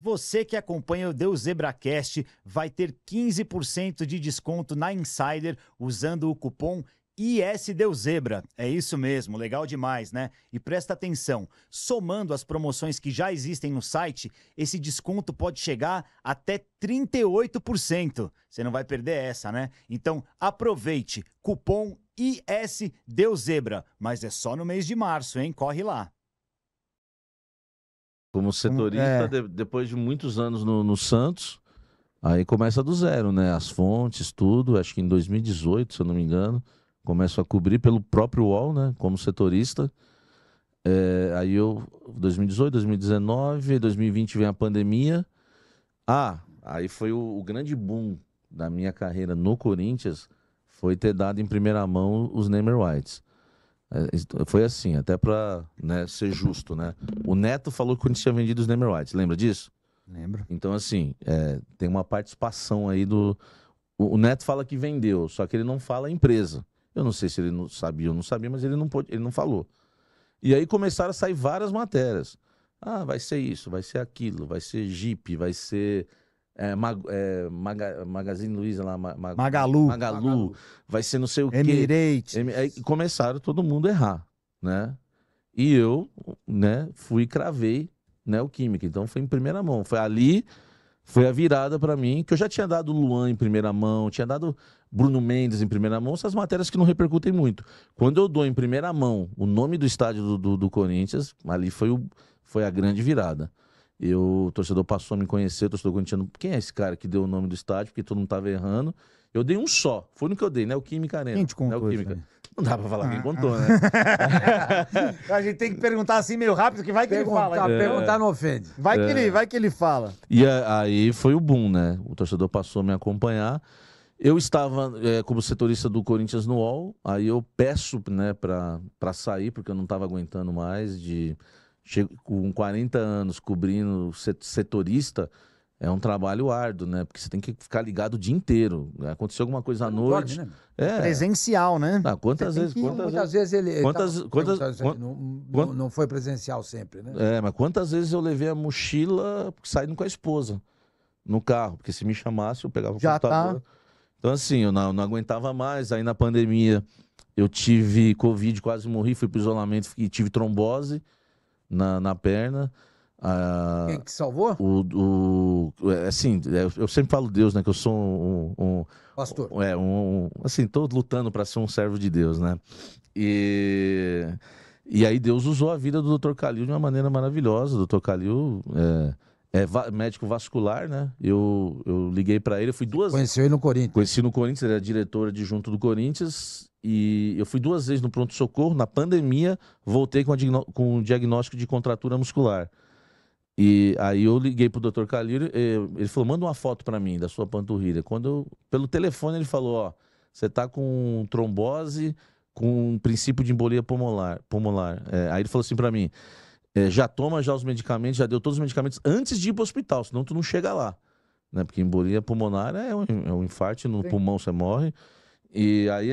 você que acompanha o Deus ZebraCast vai ter 15% de desconto na Insider usando o cupom ISDEUZebra. É isso mesmo, legal demais, né? E presta atenção, somando as promoções que já existem no site, esse desconto pode chegar até 38%. Você não vai perder essa, né? Então aproveite, cupom ISDEUZebra, mas é só no mês de março, hein? Corre lá. Como setorista, depois de muitos anos no Santos, aí começa do zero, né? As fontes, tudo. Acho que em 2018, se eu não me engano, começo a cobrir pelo próprio UOL, né? Como setorista. Aí 2018, 2019, 2020 vem a pandemia. Aí foi o grande boom da minha carreira no Corinthians, foi ter dado em primeira mão os Neymer Whites. Foi assim, até para, né, ser justo, né? O Neto falou que o Corinthians tinha vendido os Neymer Whites, lembra disso? Lembro. Então, assim, tem uma participação aí do... O Neto fala que vendeu, só que ele não fala a empresa. Eu não sei se ele não sabia ou não sabia, mas ele não falou. E aí começaram a sair várias matérias. Vai ser isso, vai ser aquilo, vai ser Jeep, vai ser Magazine Luiza lá, Magalu, vai ser não sei o quê. Emirates. Aí começaram todo mundo a errar, né? E eu, né, fui e cravei, né, o Química. Então foi em primeira mão. Foi ali, foi a virada para mim, que eu já tinha dado Luan em primeira mão, tinha dado Bruno Mendes em primeira mão, essas matérias que não repercutem muito. Quando eu dou em primeira mão o nome do estádio do Corinthians, ali foi a grande virada. O torcedor passou a me conhecer, o torcedor corintiano, quem é esse cara que deu o nome do estádio, porque todo mundo estava errando. Eu dei um só, foi no que eu dei, né? O Química Arena. Quem te contou isso aí? Não dá pra falar quem contou, né? A gente tem que perguntar assim meio rápido, que vai que ele fala. Perguntar não ofende. Vai que ele fala. E aí foi o boom, né? O torcedor passou a me acompanhar. Eu estava como setorista do Corinthians no UOL, aí eu peço, né, pra sair, porque eu não estava aguentando mais com 40 anos cobrindo setorista, é um trabalho árduo, né? Porque você tem que ficar ligado o dia inteiro. Aconteceu alguma coisa à noite. Dorme, né? Presencial, né? Quantas vezes ele... Não foi presencial sempre, né? Mas quantas vezes eu levei a mochila saindo com a esposa no carro? Porque se me chamasse, eu pegava o computador. Então, assim, eu não aguentava mais. Aí na pandemia eu tive Covid, quase morri, fui pro isolamento e tive trombose na perna. Quem que salvou? Assim, eu sempre falo Deus, né? Que eu sou um pastor. Assim, tô lutando para ser um servo de Deus, né? E aí Deus usou a vida do Dr. Calil de uma maneira maravilhosa. O Dr. Calil médico vascular, né? Eu liguei para ele, eu fui duas... Conheceu ele no Corinthians. Conheci no Corinthians, ele era diretor adjunto do Corinthians. E eu fui 2 vezes no pronto-socorro. Na pandemia, voltei com um diagnóstico de contratura muscular. E aí eu liguei pro Dr. Calil, ele falou, manda uma foto para mim da sua panturrilha. Pelo telefone ele falou, você tá com trombose, com um princípio de embolia pulmonar. Aí ele falou assim para mim, já toma os medicamentos, já deu todos os medicamentos antes de ir pro hospital, senão tu não chega lá. Né? Porque embolia pulmonar é um infarto, no pulmão você morre. E aí,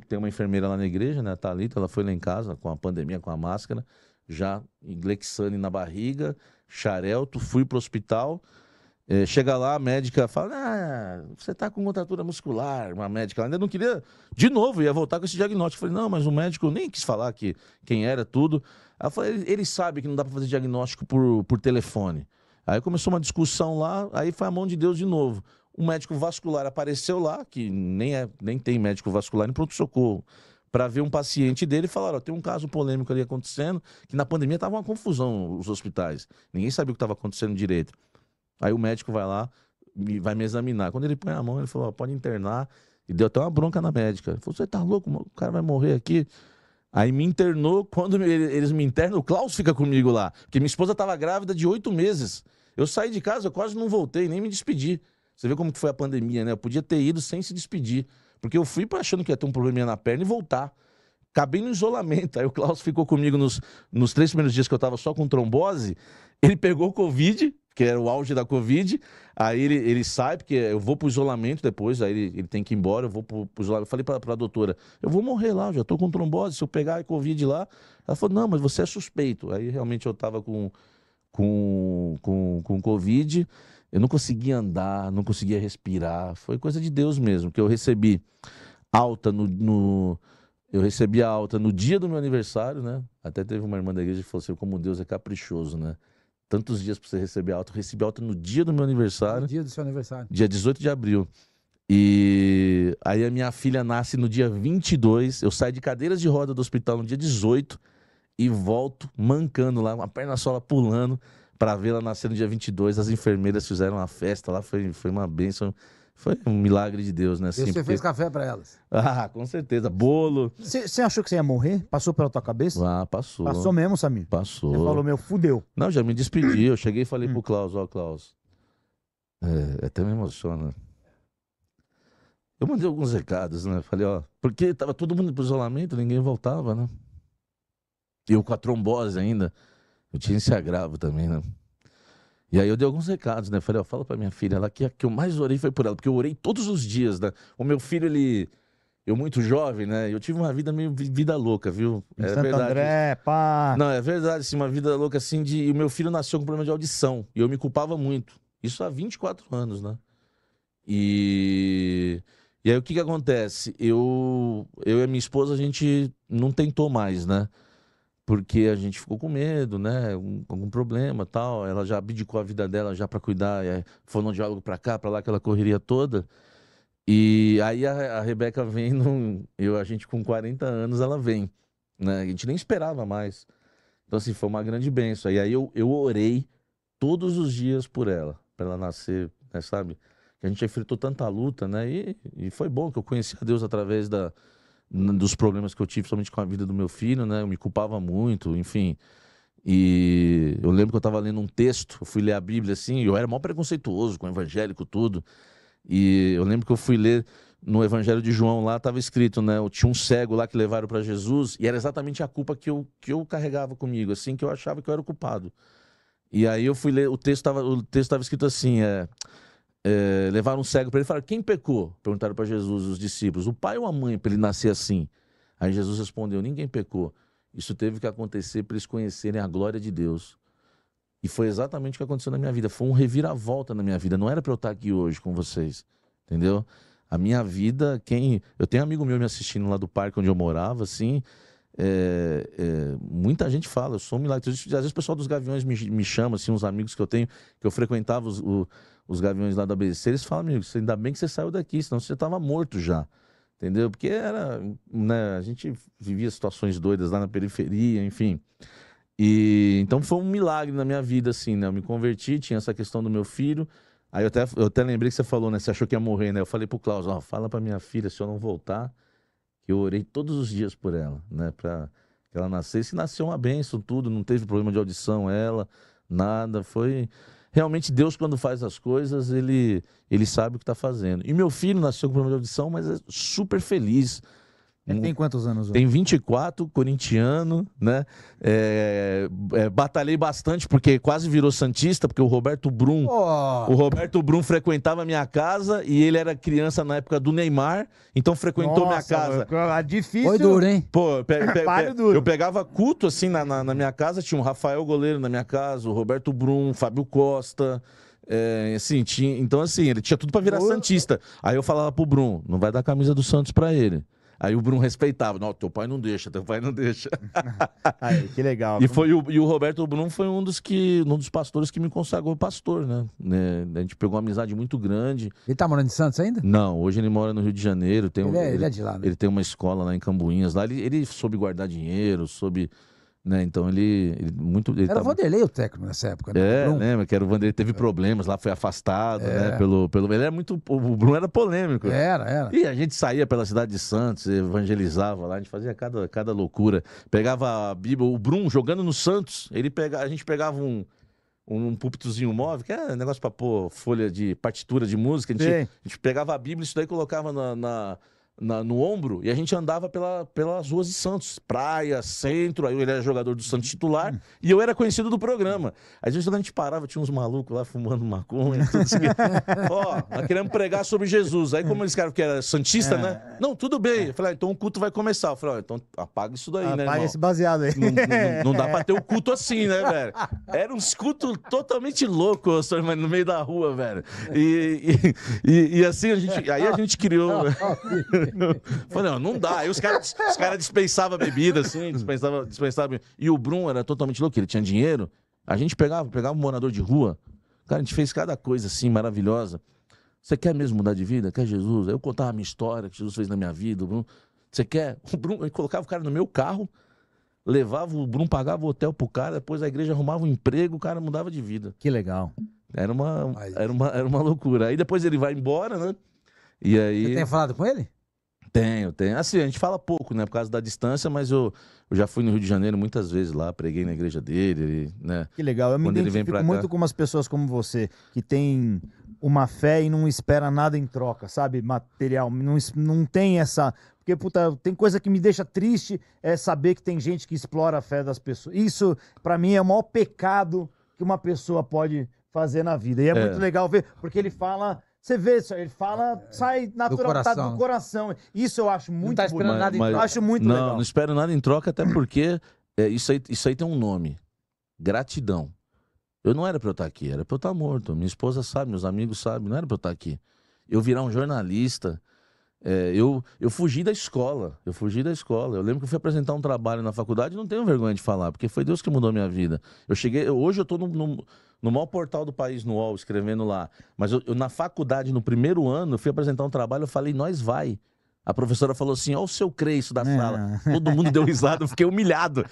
tem uma enfermeira lá na igreja, né, a Thalita, ela foi lá em casa com a pandemia, com a máscara, já Glexane na barriga, xarelto, fui pro hospital, chega lá, a médica fala, você tá com contratura muscular, uma médica, ela ainda não queria, de novo, ia voltar com esse diagnóstico. Eu falei, não, mas o médico nem quis falar quem era, tudo. Ela falou, ele sabe que não dá para fazer diagnóstico por telefone. Aí começou uma discussão lá, aí foi a mão de Deus de novo. Um médico vascular apareceu lá, que nem tem médico vascular em pronto-socorro, para ver um paciente dele e falaram, tem um caso polêmico ali acontecendo, que na pandemia estava uma confusão os hospitais. Ninguém sabia o que estava acontecendo direito. Aí o médico vai lá, vai me examinar. Quando ele põe a mão, ele falou, pode internar. E deu até uma bronca na médica. Ele falou, você tá louco? O cara vai morrer aqui. Aí me internou. Quando eles me internam, o Klaus fica comigo lá. Porque minha esposa estava grávida de 8 meses. Eu saí de casa, eu quase não voltei, nem me despedi. Você vê como que foi a pandemia, né? Eu podia ter ido sem se despedir. Porque eu fui achando que ia ter um probleminha na perna e voltar. Acabei no isolamento. Aí o Klaus ficou comigo nos 3 primeiros dias que eu estava só com trombose. Ele pegou Covid, que era o auge da Covid. Aí ele sai, porque eu vou pro isolamento depois. Aí ele tem que ir embora, eu vou pro isolamento. Eu falei pra doutora, eu vou morrer lá, eu já tô com trombose. Se eu pegar a Covid lá... Ela falou, não, mas você é suspeito. Aí realmente eu tava com com Covid. Eu não conseguia andar, não conseguia respirar. Foi coisa de Deus mesmo, que eu recebi alta eu recebi a alta no dia do meu aniversário, né? Até teve uma irmã da igreja que falou assim, como Deus é caprichoso, né? Tantos dias para você receber alta. Eu recebi alta no dia do meu aniversário. No dia do seu aniversário. Dia 18 de abril. E aí a minha filha nasce no dia 22. Eu saio de cadeiras de roda do hospital no dia 18 e volto mancando lá, uma perna sola pulando para vê-la nascer no dia 22. As enfermeiras fizeram uma festa lá, foi uma bênção. Foi um milagre de Deus, né? Assim, você fez café para elas? Ah, com certeza. Bolo. Você achou que você ia morrer? Passou pela tua cabeça? Ah, passou. Passou mesmo, Samir? Passou. Você falou, meu, fudeu. Não, já me despedi. Eu cheguei e falei pro Klaus, ó, Klaus. Até me emociona. Eu mandei alguns recados, né? Falei, ó, porque tava todo mundo pro isolamento, ninguém voltava, né? Eu com a trombose ainda. Eu tinha esse agravo também, né? E aí eu dei alguns recados, né? Falei, ó, fala pra minha filha lá que a que eu mais orei foi por ela, porque eu orei todos os dias, né? O meu filho, eu muito jovem, né? Eu tive uma vida meio vida louca, viu? Em Santo André, pá. Não, é verdade, assim, uma vida louca assim de... E o meu filho nasceu com problema de audição, e eu me culpava muito. Isso há 24 anos, né? E aí o que acontece? Eu e a minha esposa, a gente não tentou mais, né? Porque a gente ficou com medo, né? Algum problema, tal. Ela já abdicou a vida dela já para cuidar, fonoaudiólogo para cá, para lá, aquela correria toda. E aí a Rebeca vem, a gente com 40 anos, ela vem, né? A gente nem esperava mais. Então, assim, foi uma grande bênção. E aí eu orei todos os dias por ela, para ela nascer, né, sabe? A gente enfrentou tanta luta, né? E foi bom que eu conheci a Deus através dos problemas que eu tive, somente com a vida do meu filho, né? Eu me culpava muito, enfim. E eu lembro que eu estava lendo um texto, eu fui ler a Bíblia assim, e eu era mó preconceituoso com o evangélico, tudo. E eu lembro que eu fui ler no Evangelho de João, lá estava escrito, né? Tinha um cego lá que levaram para Jesus, e era exatamente a culpa que eu carregava comigo, assim, que eu achava que eu era o culpado. E aí eu fui ler, o texto estava escrito assim, levaram um cego para ele e falaram, quem pecou? Perguntaram para Jesus, os discípulos, o pai ou a mãe para ele nascer assim? Aí Jesus respondeu, ninguém pecou. Isso teve que acontecer para eles conhecerem a glória de Deus. E foi exatamente o que aconteceu na minha vida. Foi um reviravolta na minha vida. Não era para eu estar aqui hoje com vocês, entendeu? A minha vida, eu tenho um amigo meu me assistindo lá do parque onde eu morava, assim, muita gente fala, eu sou um milagre. Às vezes o pessoal dos Gaviões me chama, assim, uns amigos que eu tenho, que eu frequentava os Gaviões lá da ABC, eles falam, amigo, ainda bem que você saiu daqui, senão você estava morto já, entendeu? Porque né, a gente vivia situações doidas lá na periferia, enfim. E então foi um milagre na minha vida, assim, né? Eu me converti, tinha essa questão do meu filho. Aí eu até lembrei que você falou, né? Você achou que ia morrer, né? Eu falei pro Klaus, ó, fala pra minha filha, se eu não voltar, que eu orei todos os dias por ela, né? Pra que ela nascesse. E nasceu uma bênção, tudo, não teve problema de audição, nada. Foi... Realmente Deus, quando faz as coisas, ele sabe o que tá fazendo. E meu filho nasceu com problema de audição, mas é super feliz. Ele tem quantos anos hoje? Tem 24, corintiano, né? Batalhei bastante porque quase virou santista, porque o Roberto Brum frequentava a minha casa e ele era criança na época do Neymar, então frequentou minha casa. Difícil. Foi duro, hein? Pô, Duro. eu pegava culto assim na minha casa, tinha um Rafael Goleiro na minha casa, o Roberto Brum, Fábio Costa. Assim, então assim, ele tinha tudo pra virar santista. Aí eu falava pro Brum, não vai dar a camisa do Santos pra ele. Aí o Bruno respeitava. Não, teu pai não deixa. Aí, que legal. E o Roberto Bruno foi um dos pastores que me consagrou pastor, né? A gente pegou uma amizade muito grande. Ele tá morando em Santos ainda? Não, hoje ele mora no Rio de Janeiro. Ele é de lá, né? Ele tem uma escola lá em Cambuinhas. Lá ele soube guardar dinheiro, né? Então ele era o Vanderlei o técnico nessa época, né? Lembra que era o Vanderlei, teve problemas lá, foi afastado, né? Ele era o Bruno era polêmico. Era. E a gente saía pela cidade de Santos, evangelizava lá, a gente fazia cada loucura. Pegava a Bíblia, o Bruno jogando no Santos, a gente pegava um púlpitozinho móvel, que é negócio pra pôr folha de partitura de música, a gente pegava a Bíblia, isso daí colocava no ombro e a gente andava pelas ruas de Santos, praia, centro. Aí ele era jogador do Santos titular e eu era conhecido do programa. Às vezes quando a gente parava, tinha uns malucos lá fumando maconha, tudo assim. Ó, nós queremos pregar sobre Jesus. Aí como eles caras que era santista, né? Não, tudo bem. Eu falei, então o culto vai começar. Eu falei, então apaga isso daí, né, apaga esse baseado aí. Não dá pra ter o culto assim, né, velho? Era uns cultos totalmente loucos, no meio da rua, velho. E assim, aí a gente criou... Falei, não dá. Aí os caras dispensavam bebida, assim, dispensavam. E o Brum era totalmente louco, ele tinha dinheiro. A gente pegava um morador de rua. Cara, a gente fez cada coisa assim, maravilhosa. Você quer mesmo mudar de vida? Quer Jesus? Aí eu contava a minha história, que Jesus fez na minha vida. O Brum, você quer? O Brum, eu colocava o cara no meu carro, levava o Brum, pagava o hotel pro cara, depois a igreja arrumava um emprego, o cara mudava de vida. Que legal. Era uma loucura. Aí depois ele vai embora, né? E aí... Você tem falado com ele? Tenho. Assim, a gente fala pouco, né, por causa da distância, mas eu já fui no Rio de Janeiro muitas vezes lá, preguei na igreja dele, né. Que legal, eu me identifico muito com umas pessoas como você, que tem uma fé e não espera nada em troca, sabe, material, não tem essa... Porque, puta, tem coisa que me deixa triste, é saber que tem gente que explora a fé das pessoas. Isso, pra mim, é o maior pecado que uma pessoa pode fazer na vida. E é muito legal ver, porque ele fala... Você vê isso, ele fala, sai natural, tá do coração. Isso eu acho muito bonito. Não tá esperando nada em troca. Eu acho muito legal. Não espero nada em troca, até porque isso aí tem um nome. Gratidão. Eu não era pra eu estar aqui, era pra eu estar morto. Minha esposa sabe, meus amigos sabem, não era pra eu estar aqui. Eu virar um jornalista, eu fugi da escola. Eu lembro que eu fui apresentar um trabalho na faculdade e não tenho vergonha de falar, porque foi Deus que mudou a minha vida. Hoje eu tô no maior portal do país, no UOL, escrevendo lá. Mas eu na faculdade, no primeiro ano, eu fui apresentar um trabalho, eu falei, nós vai. A professora falou assim, ó o seu Creiço da sala. Todo mundo deu risada, eu fiquei humilhado.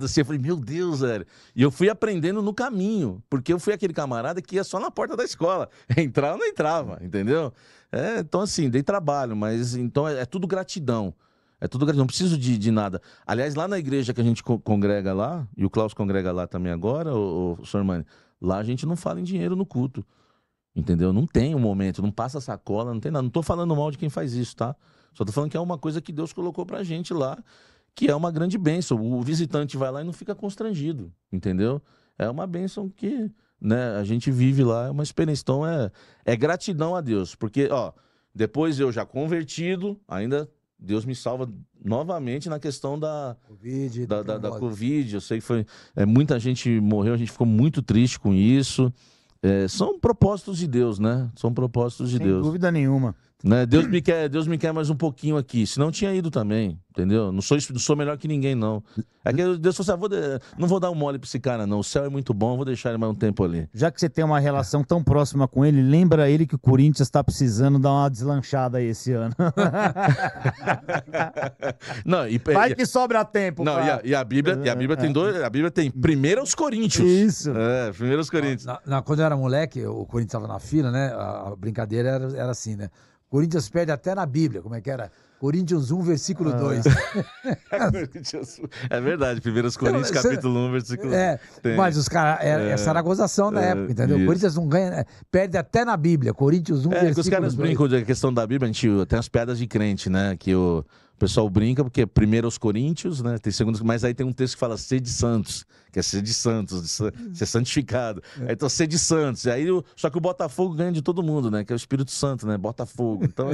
Assim, eu falei, meu Deus, velho. E eu fui aprendendo no caminho, porque eu fui aquele camarada que ia só na porta da escola. Entrar ou não entrava, entendeu? Então assim, dei trabalho, mas então é tudo gratidão. É tudo gratidão, não preciso de nada. Aliás, lá na igreja que a gente congrega lá, e o Klaus congrega lá também agora, o Sormani, lá a gente não fala em dinheiro no culto. Entendeu? Não tem um momento, não passa sacola, não tem nada. Não tô falando mal de quem faz isso, tá? Só tô falando que é uma coisa que Deus colocou pra gente lá, que é uma grande bênção. O visitante vai lá e não fica constrangido, entendeu? É uma bênção que, né, a gente vive lá, é uma experiência. Então é gratidão a Deus, porque, ó, depois eu já convertido, ainda Deus me salva novamente na questão da Covid. Eu sei que foi, muita gente morreu, a gente ficou muito triste com isso. São propósitos de Deus, né? São propósitos de Deus. Sem dúvida nenhuma. Né? Deus me quer mais um pouquinho aqui. Senão tinha ido também, entendeu? Não sou melhor que ninguém, não. É que Deus falou assim, não vou dar um mole pra esse cara, não. O céu é muito bom, vou deixar ele mais um tempo ali. Já que você tem uma relação tão próxima com ele, lembra ele que o Corinthians tá precisando dar uma deslanchada aí esse ano. Não, vai que sobra tempo. Não, e a Bíblia tem dois. A Bíblia tem primeiro aos Coríntios. Isso. Primeiro aos Coríntios. Quando eu era moleque, o Corinthians tava na fila, né? A brincadeira era assim, né? Corinthians perde até na Bíblia, como é que era? Coríntios 1, versículo 2. É verdade, 1 Coríntios, capítulo 1, versículo 2. Mas os caras, essa era a gozação da época, entendeu? Isso. Corinthians não ganha, perde até na Bíblia, Coríntios 1, versículo 2. Os caras brincam da questão da Bíblia, a gente tem as piadas de crente, né? Que o pessoal brinca, porque primeiro aos Coríntios, né? Tem segundo, mas aí tem um texto que fala sede santos, que é sede santos, ser santificado. Aí então sede santos. Aí, só que o Botafogo ganha de todo mundo, né? Que é o Espírito Santo, né? Botafogo. Então